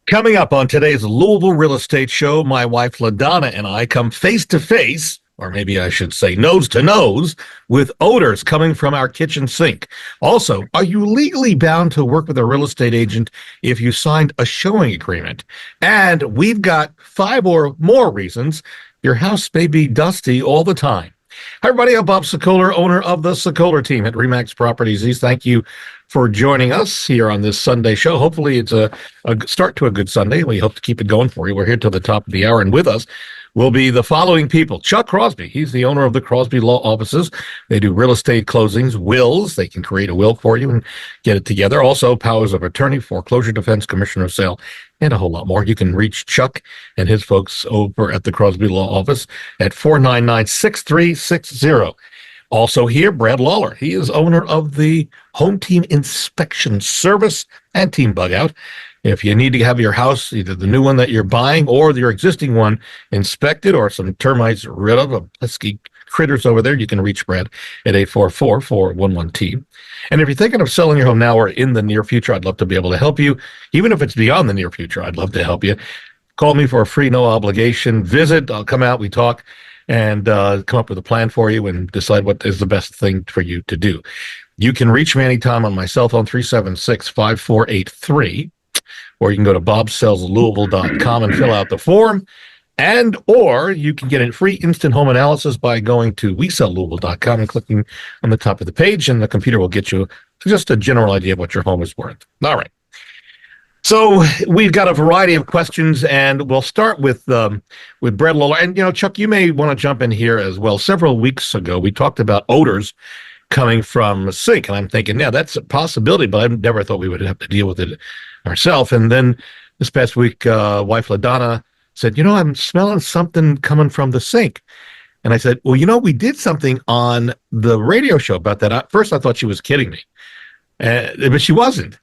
Coming up on today's Louisville Real Estate Show, my wife LaDonna and I come face to face, or maybe I should say nose to nose, with odors coming from our kitchen sink. Also, are you legally bound to work with a real estate agent if you signed a showing agreement? And we've got 5 or more reasons your house may be dusty all the time. Hi, everybody. I'm Bob Sokoler, owner of the Sokoler team at RE/MAX Properties East. Thank you for joining us here on this Sunday show. Hopefully it's a start to a good Sunday. We hope to keep it going for you. We're here till the top of the hour, and with us will be the following people. Chuck Crosby. He's the owner of the Crosby Law Offices. They do real estate closings, wills. They can create a will for you and get it together. Also, powers of attorney, foreclosure defense, commissioner of sale, and a whole lot more. You can reach Chuck and his folks over at the Crosby Law Office at 499-6360. Also here, Brad Lawler. He is owner of the Home Team Inspection Service and Team Bug Out. If you need to have your house, either the new one that you're buying or your existing one inspected or some termites rid of pesky critters over there, you can reach Brad at 844-411-TEAM. And if you're thinking of selling your home now or in the near future, I'd love to be able to help you. Even if it's beyond the near future, I'd love to help you. Call me for a free, no obligation visit. I'll come out, we talk, and come up with a plan for you and decide what is the best thing for you to do. You can reach me anytime on my cell phone, 376-5483, or you can go to bobsellslouisville.com and fill out the form, or you can get a free instant home analysis by going to WeSellLouisville.com and clicking on the top of the page, and the computer will get you just a general idea of what your home is worth. All right. So we've got a variety of questions, and we'll start with Brad Lawler. And, Chuck, you may want to jump in here as well. Several weeks ago, we talked about odors coming from a sink, and I'm thinking, yeah, that's a possibility, but I never thought we would have to deal with it ourselves. And then this past week, wife LaDonna said, I'm smelling something coming from the sink. And I said, well, we did something on the radio show about that. At first, I thought she was kidding me, but she wasn't.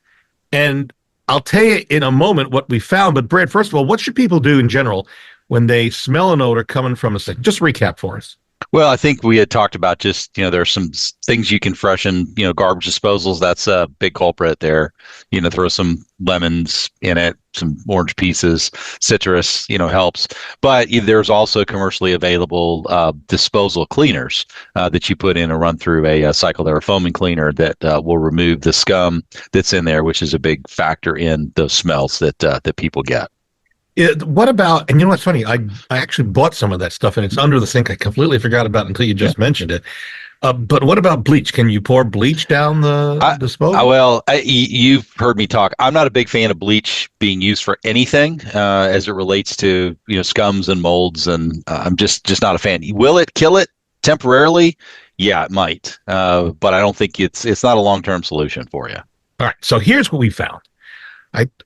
And I'll tell you in a moment what we found. But Brad, first of all, what should people do in general when they smell an odor coming from a sink? Just recap for us. Well, I think we had talked about just, there's some things you can freshen, garbage disposals. That's a big culprit there. Throw some lemons in it, some orange pieces, citrus, helps. But there's also commercially available disposal cleaners that you put in and run through a cycled air foaming cleaner that will remove the scum that's in there, which is a big factor in those smells that people get. What about, and what's funny, I actually bought some of that stuff, and it's under the sink. I completely forgot about it until you just mentioned it. But what about bleach? Can you pour bleach down the disposal? Well, you've heard me talk. I'm not a big fan of bleach being used for anything as it relates to scums and molds, and I'm just not a fan. Will it kill it temporarily? Yeah, it might, but I don't think it's not a long-term solution for you. All right, so here's what we found.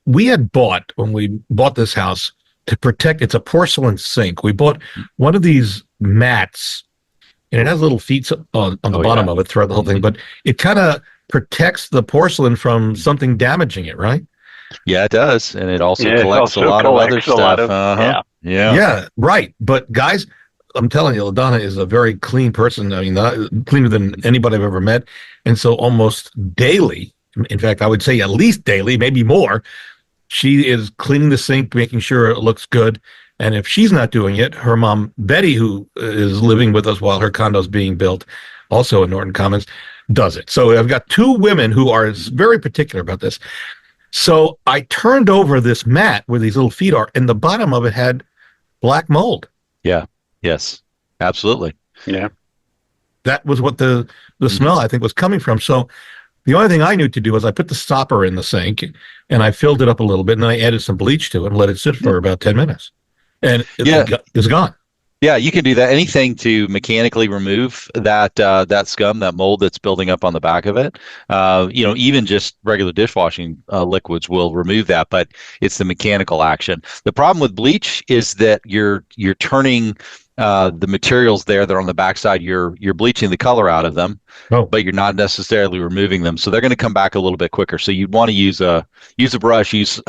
We had bought, when we bought this house, to protect, it's a porcelain sink. We bought one of these mats, and it has little feet on the bottom of it throughout the whole thing, but it kind of protects the porcelain from something damaging it, right? Yeah, it does. And it also collects a lot of other stuff. Yeah, right. But guys, I'm telling you, LaDonna is a very clean person. I mean, cleaner than anybody I've ever met. And so almost daily, in fact, I would say at least daily, maybe more, she is cleaning the sink, making sure it looks good. And if she's not doing it, her mom, Betty, who is living with us while her condo's being built, also in Norton Commons, does it. So I've got 2 women who are very particular about this. So I turned over this mat where these little feet are, and the bottom of it had black mold. Yeah. Yes. Absolutely. Yeah. That was what the smell, I think, was coming from. So the only thing I knew to do was I put the stopper in the sink and I filled it up a little bit, and then I added some bleach to it and let it sit for about 10 minutes. And it's gone. Yeah, you can do that. Anything to mechanically remove that scum, that mold that's building up on the back of it. Even just regular dishwashing liquids will remove that, but it's the mechanical action. The problem with bleach is that you're turning the materials there that are on the backside, you're bleaching the color out of them, but you're not necessarily removing them. So they're going to come back a little bit quicker. So you'd want to use a brush, use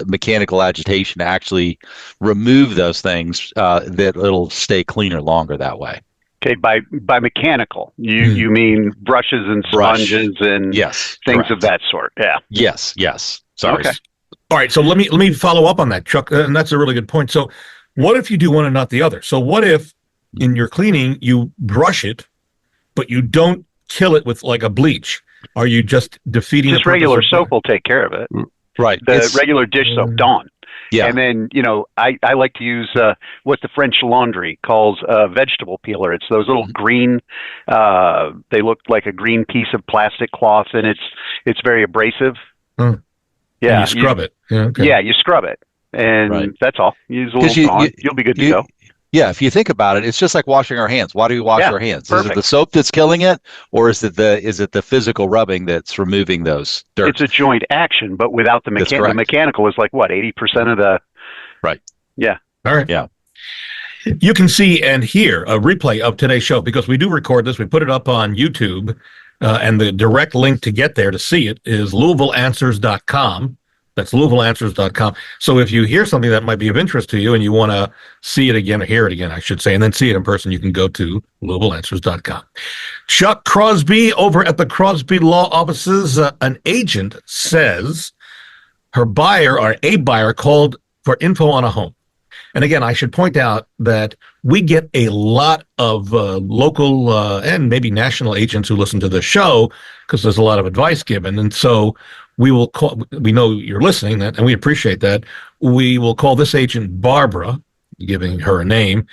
mechanical agitation to actually remove those things, that it'll stay cleaner longer that way. Okay, by mechanical, you mean brushes and sponges and yes, things correct. of that sort. Yeah. Yes. Sorry. Okay. All right, so let me follow up on that, Chuck, and that's a really good point. So, what if you do one and not the other? So, what if in your cleaning you brush it, but you don't kill it with like a bleach? Are you just defeating Just the purpose regular of soap will take care of it. Right. The regular dish soap, Dawn. Yeah. And then, I like to use what the French laundry calls a vegetable peeler. It's those little green, they look like a green piece of plastic cloth, and it's very abrasive. Hmm. Yeah. And you scrub it. Yeah, okay. Yeah, you scrub it. And that's all. Use a little Dawn. You'll be good to go. Yeah, if you think about it, it's just like washing our hands. Why do we wash our hands? Perfect. Is it the soap that's killing it, or is it the physical rubbing that's removing those dirt? It's a joint action, but without the mechanical. The mechanical is like what, 80% of the. Right. Yeah. All right. Yeah. You can see and hear a replay of today's show because we do record this. We put it up on YouTube, and the direct link to get there to see it is LouisvilleAnswers.com. That's LouisvilleAnswers.com. So if you hear something that might be of interest to you and you want to see it again, or hear it again, I should say, and then see it in person, you can go to LouisvilleAnswers.com. Chuck Crosby over at the Crosby Law Offices. An agent says her buyer or a buyer called for info on a home. And again, I should point out that we get a lot of local and maybe national agents who listen to the show because there's a lot of advice given. And so we will call, we know you're listening, and we appreciate that. We will call this agent Barbara, giving her a name.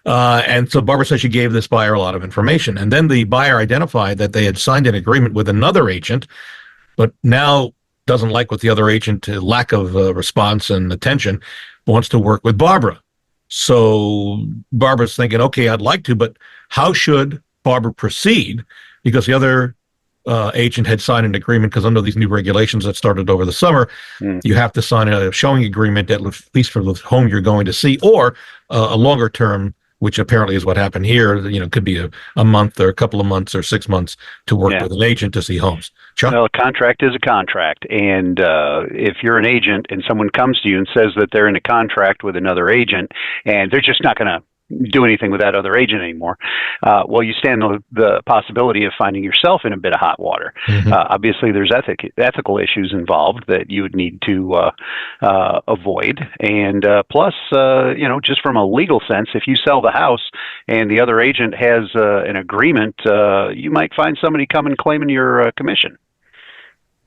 And so Barbara says she gave this buyer a lot of information. And then the buyer identified that they had signed an agreement with another agent, but now doesn't like what the other agent, lack of response and attention, wants to work with Barbara. So Barbara's thinking, okay, I'd like to, but how should Barbara proceed? Because the other agent had signed an agreement, because under these new regulations that started over the summer, you have to sign a showing agreement at least for the home you're going to see, or a longer term, which apparently is what happened here. Could be a month or a couple of months or 6 months to work with an agent to see homes. Chuck? Well, a contract is a contract. And if you're an agent and someone comes to you and says that they're in a contract with another agent and they're just not going to do anything with that other agent anymore, well, you stand the possibility of finding yourself in a bit of hot water. Obviously, there's ethical issues involved that you would need to avoid. And plus, just from a legal sense, if you sell the house and the other agent has an agreement, you might find somebody coming claiming your commission.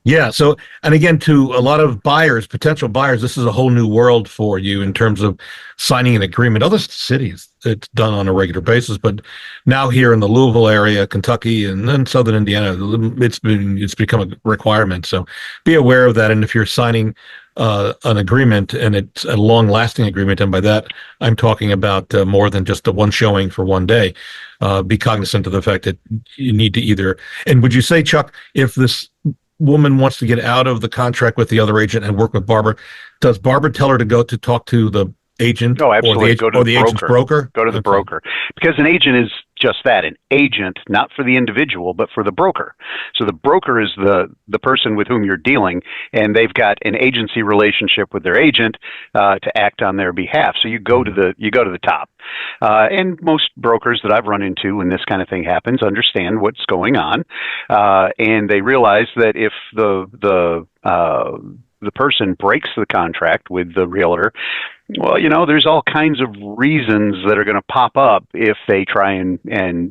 Yeah. So, and again, to a lot of buyers, potential buyers, this is a whole new world for you in terms of signing an agreement. Other cities, it's done on a regular basis, but now here in the Louisville area, Kentucky, and then Southern Indiana, it's become a requirement. So be aware of that. And if you're signing an agreement and it's a long-lasting agreement, and by that I'm talking about more than just a one showing for one day, be cognizant of the fact that you need to either. And would you say, Chuck, if this woman wants to get out of the contract with the other agent and work with Barbara, does Barbara tell her to go to talk to the agent? Oh, absolutely. Or the agent's broker? Go to the broker. Because an agent is just that, an agent, not for the individual, but for the broker. So the broker is the person with whom you're dealing, and they've got an agency relationship with their agent to act on their behalf. So you go to the top. And most brokers that I've run into when this kind of thing happens understand what's going on, and they realize that if the person breaks the contract with the realtor, well, there's all kinds of reasons that are going to pop up if they try and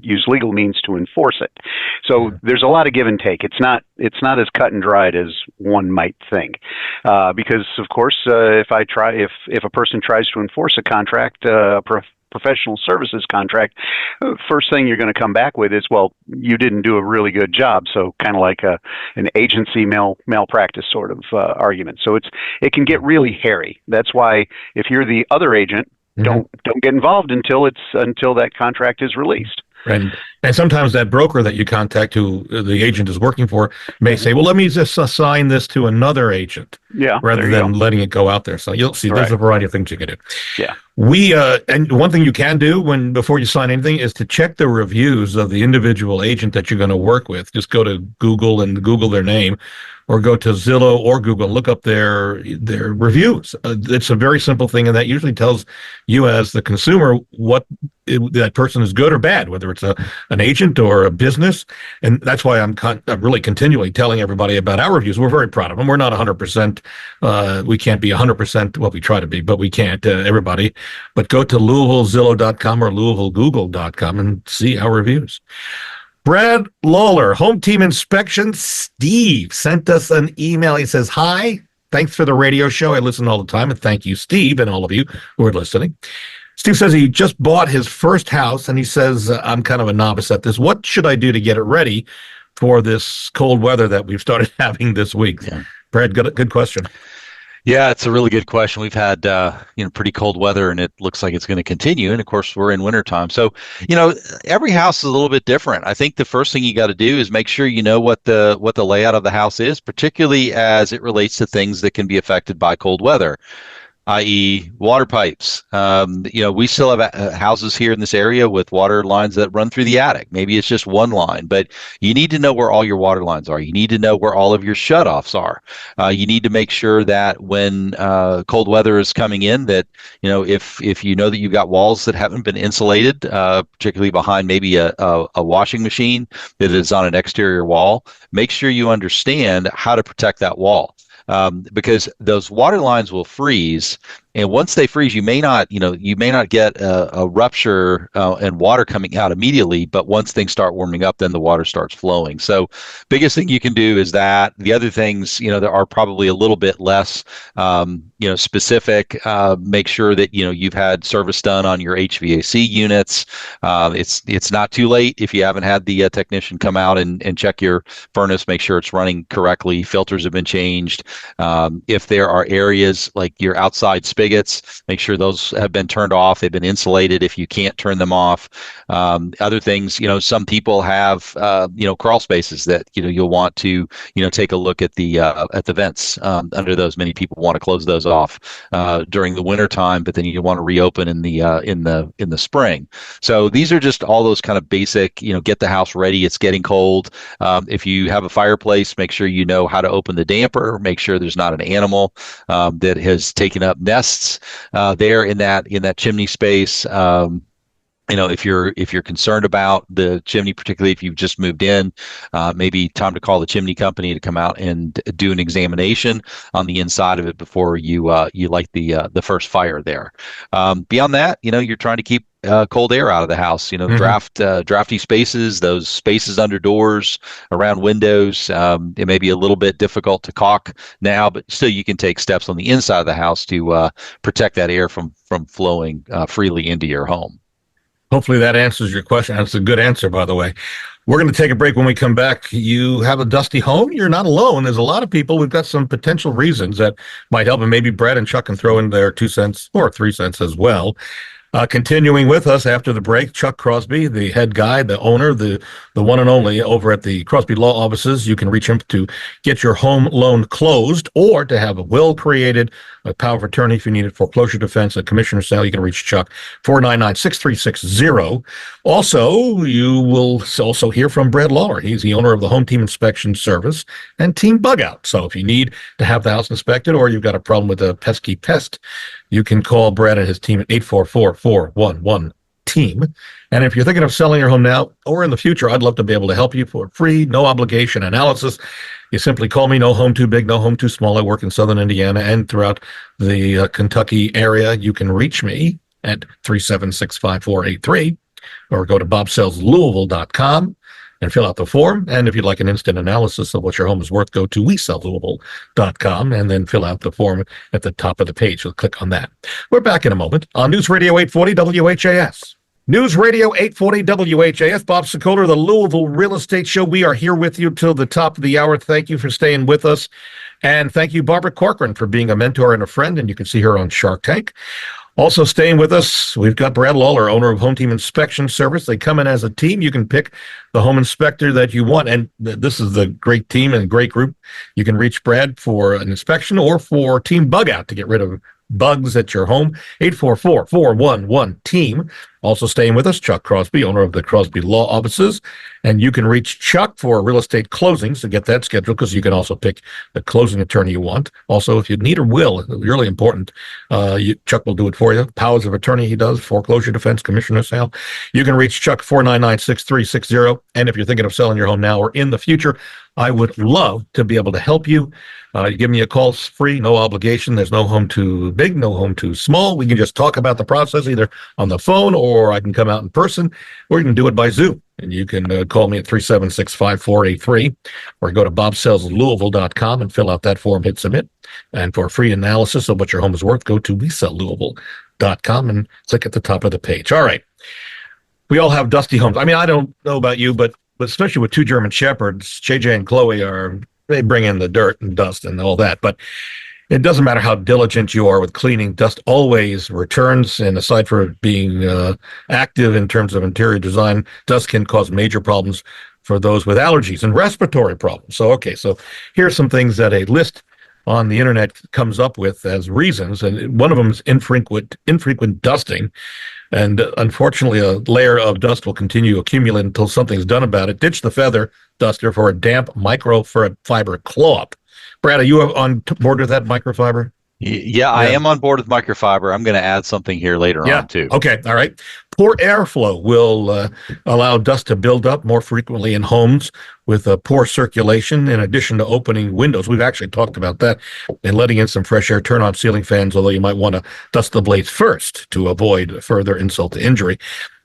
use legal means to enforce it. So there's a lot of give and take. It's not as cut and dried as one might think, because of course, if a person tries to enforce a contract, professional services contract, first thing you're going to come back with is, well, you didn't do a really good job. So kind of like an agency malpractice sort of argument. So it can get really hairy. That's why if you're the other agent, don't get involved until that contract is released. And sometimes that broker that you contact, who the agent is working for, may say, well, let me just assign this to another agent, rather than letting it go out there. So you'll see there's a variety of things you can do. Yeah. And one thing you can do before you sign anything is to check the reviews of the individual agent that you're going to work with. Just go to Google and Google their name, or go to Zillow or Google, look up their reviews. It's a very simple thing, and that usually tells you as the consumer what that person is good or bad, whether it's an agent or a business. And that's why I'm really continually telling everybody about our reviews. We're very proud of them. We're not 100%. We can't be 100%. Well, we try to be, but we can't, everybody. But go to LouisvilleZillow.com or LouisvilleGoogle.com and see our reviews. Brad Lawler, Home Team Inspection. Steve sent us an email. He says, hi, thanks for the radio show. I listen all the time. And thank you, Steve, and all of you who are listening. Steve says he just bought his first house, and he says, I'm kind of a novice at this. What should I do to get it ready for this cold weather that we've started having this week? Yeah. Brad, good question. Yeah, it's a really good question. We've had pretty cold weather, and it looks like it's going to continue. And of course, we're in wintertime. So, every house is a little bit different. I think the first thing you got to do is make sure you know what the layout of the house is, particularly as it relates to things that can be affected by cold weather, i.e. water pipes. We still have houses here in this area with water lines that run through the attic. Maybe it's just one line, but you need to know where all your water lines are. You need to know where all of your shutoffs are. You need to make sure that when cold weather is coming in, that, if you know that you've got walls that haven't been insulated, particularly behind maybe a washing machine that is on an exterior wall, make sure you understand how to protect that wall. Because those water lines will freeze, and once they freeze, you may not get a rupture and water coming out immediately. But once things start warming up, then the water starts flowing. So, biggest thing you can do is that. The other things, there are probably a little bit less, specific. Make sure that you've had service done on your HVAC units. It's not too late if you haven't had the technician come out and check your furnace, make sure it's running correctly. Filters have been changed. If there are areas like your outside spigots, make sure those have been turned off. They've been insulated if you can't turn them off. Other things, some people have, crawl spaces that, you'll want to, take a look at the vents under those. Many people want to close those off during the winter time, but then you want to reopen in the spring. So these are just all those kind of basic, get the house ready. It's getting cold. If you have a fireplace, make sure you know how to open the damper. Make sure there's not an animal that has taken up nests there in that chimney space. If you're concerned about the chimney, particularly if you've just moved in, maybe time to call the chimney company to come out and do an examination on the inside of it before you light the first fire there. Beyond that, you're trying to keep cold air out of the house. Drafty spaces, those spaces under doors, around windows. It may be a little bit difficult to caulk now, but still you can take steps on the inside of the house to protect that air from flowing freely into your home. Hopefully that answers your question. That's a good answer, by the way. We're going to take a break. When we come back, you have a dusty home. You're not alone. There's a lot of people. We've got some potential reasons that might help, and maybe Brad and Chuck can throw in their 2 cents or 3 cents as well. Continuing with us after the break, Chuck Crosby, the head guy, the owner, the one and only over at the Crosby Law Offices. You can reach him to get your home loan closed or to have a will created, a power of attorney if you need it, foreclosure defense, a commissioner sale. You can reach Chuck, 499-6360. Also, you will also hear from Brad Lawler. He's the owner of the Home Team Inspection Service and Team Bug Out. So if you need to have the house inspected or you've got a problem with a pesky pest, you can call Brad and his team at 844-411-TEAM. And if you're thinking of selling your home now or in the future, I'd love to be able to help you for free, no obligation analysis. You simply call me. No home too big, no home too small. I work in Southern Indiana and throughout the Kentucky area. You can reach me at 376-5483 or go to bobsellslouisville.com and fill out the form. And if you'd like an instant analysis of what your home is worth, go to WeSellLouisville.com and then fill out the form at the top of the page. So click on that. We're back in a moment on News Radio 840 WHAS. News Radio 840 WHAS. Bob Sokoler, the Louisville Real Estate Show. We are here with you till the top of the hour. Thank you for staying with us. And thank you, Barbara Corcoran, for being a mentor and a friend. And you can see her on Shark Tank. Also staying with us, we've got Brad Lawler, owner of Home Team Inspection Service. They come in as a team. You can pick the home inspector that you want. And this is the great team and great group. You can reach Brad for an inspection or for Team Bug Out to get rid of bugs at your home. 844-411-TEAM. Also staying with us, Chuck Crosby, owner of the Crosby Law Offices. And you can reach Chuck for real estate closings to get that scheduled, because you can also pick the closing attorney you want. Also, if you need a will, really important, Chuck will do it for you. Powers of attorney he does, foreclosure defense, commissioner sale. You can reach Chuck 499-6360. And if you're thinking of selling your home now or in the future, I would love to be able to help you. You give me a call, it's free, no obligation. There's no home too big, no home too small. We can just talk about the process either on the phone, or I can come out in person, or you can do it by Zoom. And you can call me at 376-5483, or go to bobsellslouisville.com and fill out that form, hit submit. And for a free analysis of what your home is worth, go to wesellouisville.com and click at the top of the page. All right. We all have dusty homes. I mean, I don't know about you, but especially with two German Shepherds, JJ and Chloe they bring in the dirt and dust and all that. But it doesn't matter how diligent you are with cleaning, dust always returns. And aside from being active in terms of interior design, dust can cause major problems for those with allergies and respiratory problems. So here's some things that a list on the internet comes up with as reasons. And one of them is infrequent dusting. And unfortunately, a layer of dust will continue to accumulate until something's done about it. Ditch the feather duster for a damp microfiber cloth. Brad, are you on board with that microfiber? Yeah, I am on board with microfiber. I'm going to add something here later on, too. Okay, all right. Poor airflow will allow dust to build up more frequently in homes with poor circulation, in addition to opening windows. We've actually talked about that, and letting in some fresh air. Turn on ceiling fans, although you might want to dust the blades first to avoid further insult to injury.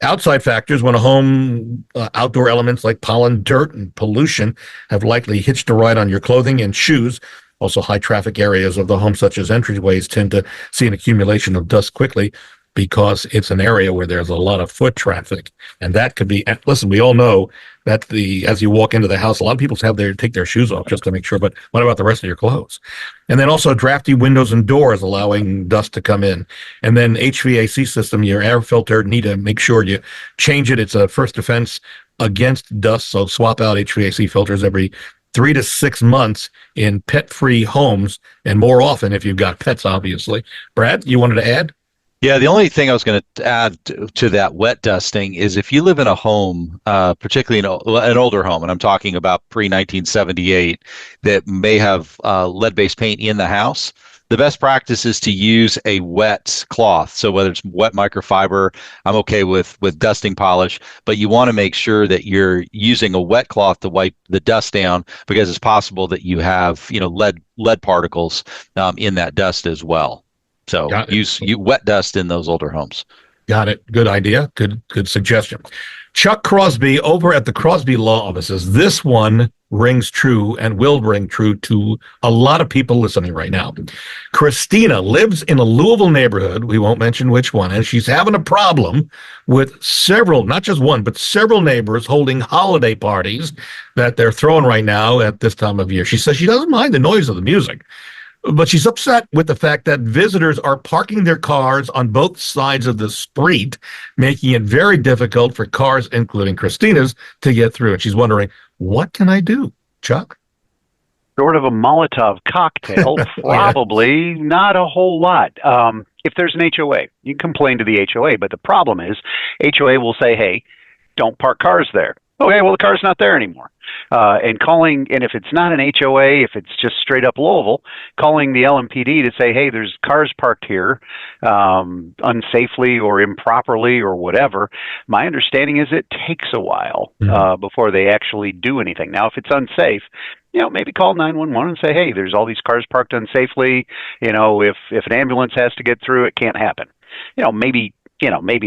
Outside factors: when a home, outdoor elements like pollen, dirt, and pollution have likely hitched a ride on your clothing and shoes. Also, high traffic areas of the home, such as entryways, tend to see an accumulation of dust quickly, because it's an area where there's a lot of foot traffic. And that could be, listen, we all know that as you walk into the house, a lot of people take their shoes off just to make sure, but what about the rest of your clothes? And then also drafty windows and doors allowing dust to come in. And then HVAC system, your air filter, need to make sure you change it. It's a first defense against dust, so swap out HVAC filters every 3 to 6 months in pet-free homes, and more often if you've got pets, obviously. Brad, you wanted to add? Yeah, the only thing I was going to add to that wet dusting is if you live in a home, particularly an older home, and I'm talking about pre-1978, that may have lead-based paint in the house, the best practice is to use a wet cloth. So whether it's wet microfiber, I'm okay with dusting polish, but you want to make sure that you're using a wet cloth to wipe the dust down, because it's possible that you have lead particles in that dust as well. So use wet dust in those older homes. Got it. Good idea. Good suggestion. Chuck Crosby over at the Crosby Law Offices. This one rings true and will ring true to a lot of people listening right now. Christina lives in a Louisville neighborhood. We won't mention which one. And she's having a problem with several, not just one, but several neighbors holding holiday parties that they're throwing right now at this time of year. She says she doesn't mind the noise of the music, but she's upset with the fact that visitors are parking their cars on both sides of the street, making it very difficult for cars, including Christina's, to get through. And she's wondering, what can I do, Chuck? Sort of a Molotov cocktail, probably not a whole lot. If there's an HOA, you can complain to the HOA, but the problem is HOA will say, hey, don't park cars there. Okay, well, the car's not there anymore. And if it's not an HOA, if it's just straight up Louisville, calling the LMPD to say, hey, there's cars parked here unsafely or improperly or whatever. My understanding is it takes a while before they actually do anything. Now, if it's unsafe, maybe call 911 and say, hey, there's all these cars parked unsafely. If an ambulance has to get through, it can't happen. Maybe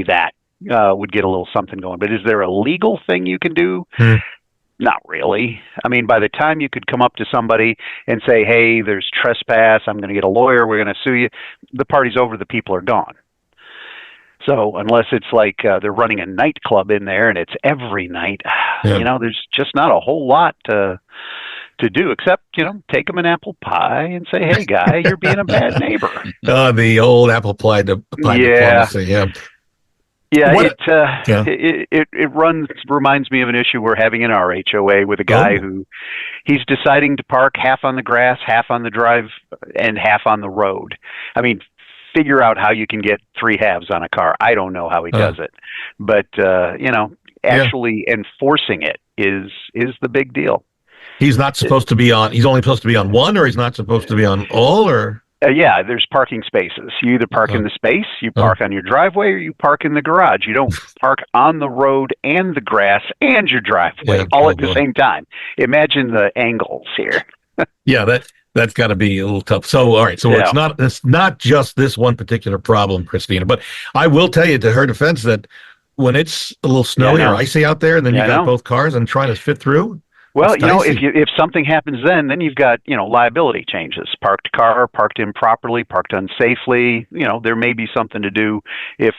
that would get a little something going. But is there a legal thing you can do? Not really. I mean, by the time you could come up to somebody and say, hey, there's trespass, I'm going to get a lawyer, we're going to sue you, the party's over, the people are gone. So unless it's like they're running a nightclub in there and it's every night, there's just not a whole lot to do, except, take them an apple pie and say, hey, guy, you're being a bad neighbor. The old apple pie diplomacy, yeah. Yeah, it reminds me of an issue we're having in our HOA with a guy who he's deciding to park half on the grass, half on the drive, and half on the road. I mean, figure out how you can get 3/2 on a car. I don't know how he does it, but actually enforcing it is the big deal. He's not supposed to be on. He's only supposed to be on one, or he's not supposed to be on all, or. Yeah, there's parking spaces. You either park in the space, you park on your driveway, or you park in the garage. You don't park on the road and the grass and your driveway all at the same time. Imagine the angles here. Yeah, that's got to be a little tough. So, all right, so it's not just this one particular problem, Christina. But I will tell you, to her defense, that when it's a little snowy or icy out there, and then you got both cars and trying to fit through. Well, if something happens, then you've got liability changes. Parked car, parked improperly, parked unsafely. There may be something to do if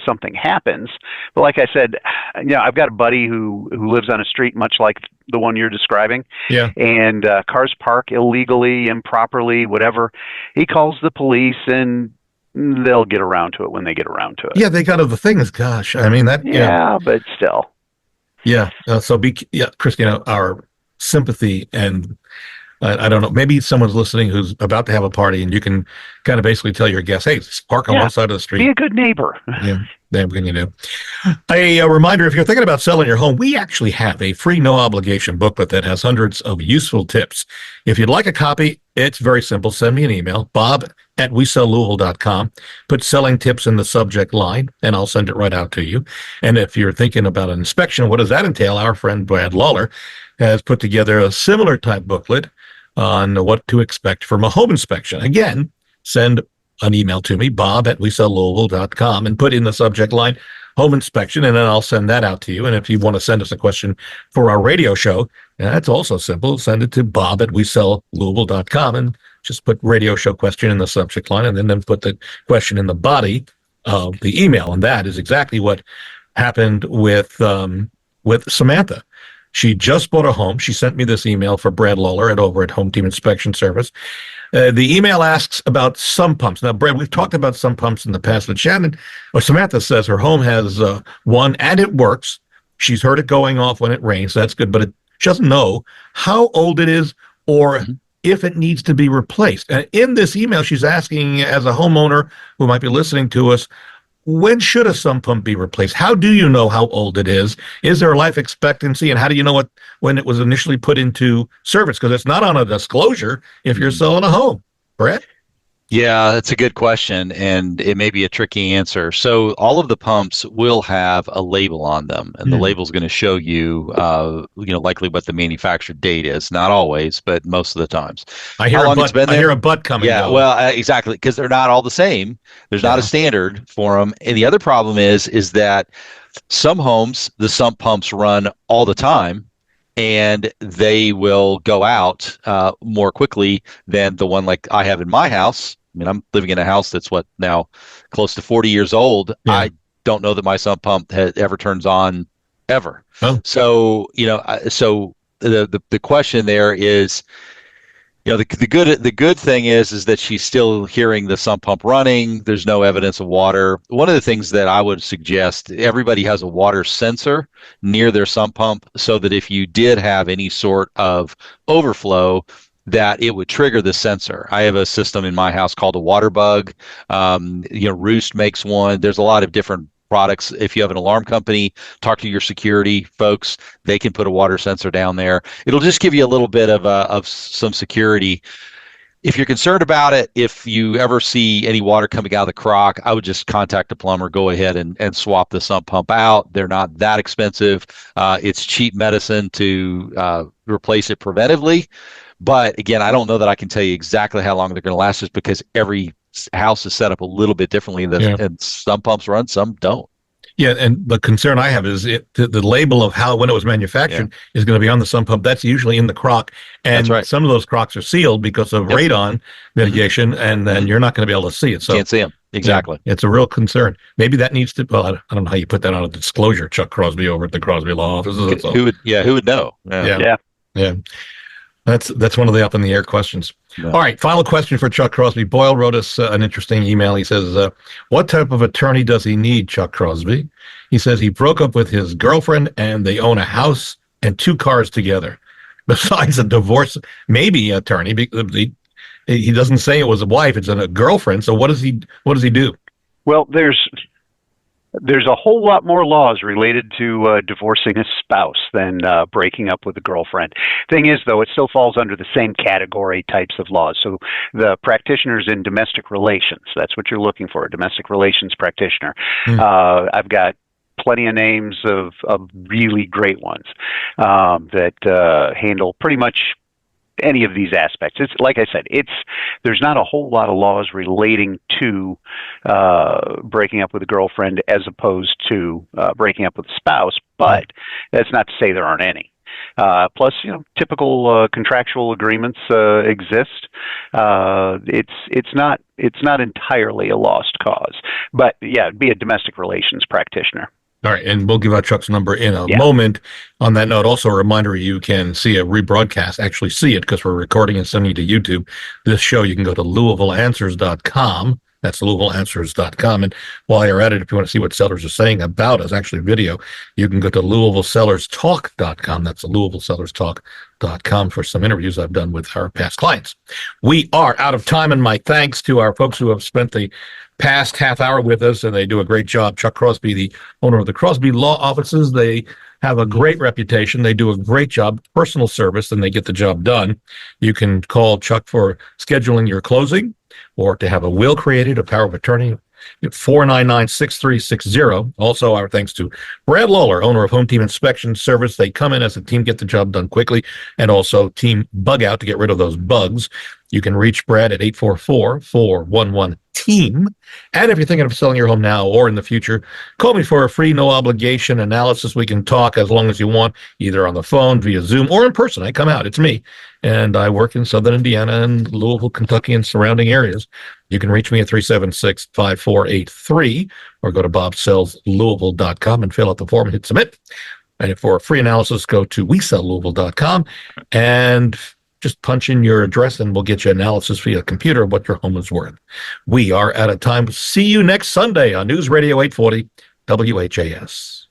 something happens. But like I said, I've got a buddy who lives on a street much like the one you're describing. Yeah. And cars park illegally, improperly, whatever. He calls the police, and they'll get around to it when they get around to it. Yeah, they got other things. Gosh, I mean that. Yeah, but still. Yeah. Christina, our sympathy, and I don't know, maybe someone's listening who's about to have a party, and you can kind of basically tell your guests, hey, park on one side of the street. Be a good neighbor. Yeah, damn good you do. A reminder, if you're thinking about selling your home, we actually have a free, no obligation booklet that has hundreds of useful tips. If you'd like a copy, it's very simple. Send me an email, bob@WeSellLouisville.com. Put selling tips in the subject line, and I'll send it right out to you. And if you're thinking about an inspection, what does that entail? Our friend Brad Lawler has put together a similar type booklet on what to expect from a home inspection. Again, send an email to me, bob@WeSellLouisville.com, and put in the subject line home inspection, and then I'll send that out to you. And if you want to send us a question for our radio show, that's also simple. Send it to bob@WeSellLouisville.com and just put radio show question in the subject line, and then put the question in the body of the email. And that is exactly what happened with Samantha. She just bought a home. She sent me this email for Brad Lawler over at Home Team Inspection Service. The email asks about sump pumps. Now, Brad, we've talked about sump pumps in the past, but Samantha says her home has one, and it works. She's heard it going off when it rains. That's good, but she doesn't know how old it is or if it needs to be replaced. And in this email, she's asking, as a homeowner who might be listening to us, when should a sump pump be replaced? How do you know how old it is? Is there a life expectancy? And how do you know when it was initially put into service? Because it's not on a disclosure if you're selling a home, correct? Yeah, that's a good question, and it may be a tricky answer. So all of the pumps will have a label on them, and the label is going to show you, likely what the manufactured date is. Not always, but most of the times. I hear a butt coming. Yeah, well, exactly, because they're not all the same. There's not a standard for them. And the other problem is that some homes, the sump pumps run all the time, and they will go out more quickly than the one like I have in my house. I mean, I'm living in a house that's now close to 40 years old. Yeah. I don't know that my sump pump ever turns on ever. Oh. So, so the question there is, the good thing is that she's still hearing the sump pump running. There's no evidence of water. One of the things that I would suggest, everybody has a water sensor near their sump pump, so that if you did have any sort of overflow, that it would trigger the sensor. I have a system in my house called a water bug. Roost makes one. There's a lot of different products. If you have an alarm company, talk to your security folks. They can put a water sensor down there. It'll just give you a little bit of some security. If you're concerned about it, if you ever see any water coming out of the crock, I would just contact a plumber, go ahead and swap the sump pump out. They're not that expensive. It's cheap medicine to replace it preventively. But again, I don't know that I can tell you exactly how long they're going to last, just because every house is set up a little bit differently, and some pumps run, some don't. Yeah, and the concern I have is the label of when it was manufactured is going to be on the sump pump. That's usually in the crock, and some of those crocks are sealed because of radon mitigation, and then you're not going to be able to see it. So can't see them. Exactly. Yeah, it's a real concern. Maybe that needs to. Well, I don't know how you put that on a disclosure. Chuck Crosby over at the Crosby Law Offices. Who would know? Yeah. That's one of the up in the air questions. Yeah. All right, final question for Chuck Crosby. Boyle wrote us an interesting email. He says, what type of attorney does he need, Chuck Crosby? He says he broke up with his girlfriend and they own a house and 2 cars together. Besides a divorce, maybe attorney, he doesn't say it was a wife; it's a girlfriend. So what does he do? Well, there's a whole lot more laws related to divorcing a spouse than breaking up with a girlfriend. Thing is, though, it still falls under the same category types of laws. So the practitioners in domestic relations, that's what you're looking for, a domestic relations practitioner. I've got plenty of names of really great ones that handle pretty much any of these aspects. It's like I said, there's not a whole lot of laws relating to breaking up with a girlfriend as opposed to breaking up with a spouse, but that's not to say there aren't any. Plus, typical contractual agreements exist. It's not entirely a lost cause, but yeah, be a domestic relations practitioner. All right, and we'll give out Chuck's number in a moment. On that note, also a reminder, you can see a rebroadcast, actually see it because we're recording and sending it to YouTube. This show, you can go to LouisvilleAnswers.com. That's LouisvilleAnswers.com. And while you're at it, if you want to see what sellers are saying about us, actually video, you can go to LouisvilleSellersTalk.com. That's LouisvilleSellersTalk.com for some interviews I've done with our past clients. We are out of time, and my thanks to our folks who have spent the past half hour with us, and they do a great job. Chuck Crosby, the owner of the Crosby Law Offices, they have a great reputation. They do a great job, personal service, and they get the job done. You can call Chuck for scheduling your closing or to have a will created, a power of attorney, 499-6360. Also, our thanks to Brad Lawler, owner of Home Team Inspection Service. They come in as a team, get the job done quickly, and also team bug out to get rid of those bugs. You can reach Brad at 844-411-TEAM. And if you're thinking of selling your home now or in the future, call me for a free, no obligation analysis. We can talk as long as you want, either on the phone, via Zoom, or in person. I come out. It's me. And I work in Southern Indiana and Louisville, Kentucky, and surrounding areas. You can reach me at 376-5483 or go to bobsellslouisville.com and fill out the form and hit submit. And for a free analysis, go to wesellouisville.com and just punch in your address and we'll get you analysis via computer of what your home is worth. We are out of time. See you next Sunday on News Radio 840 WHAS.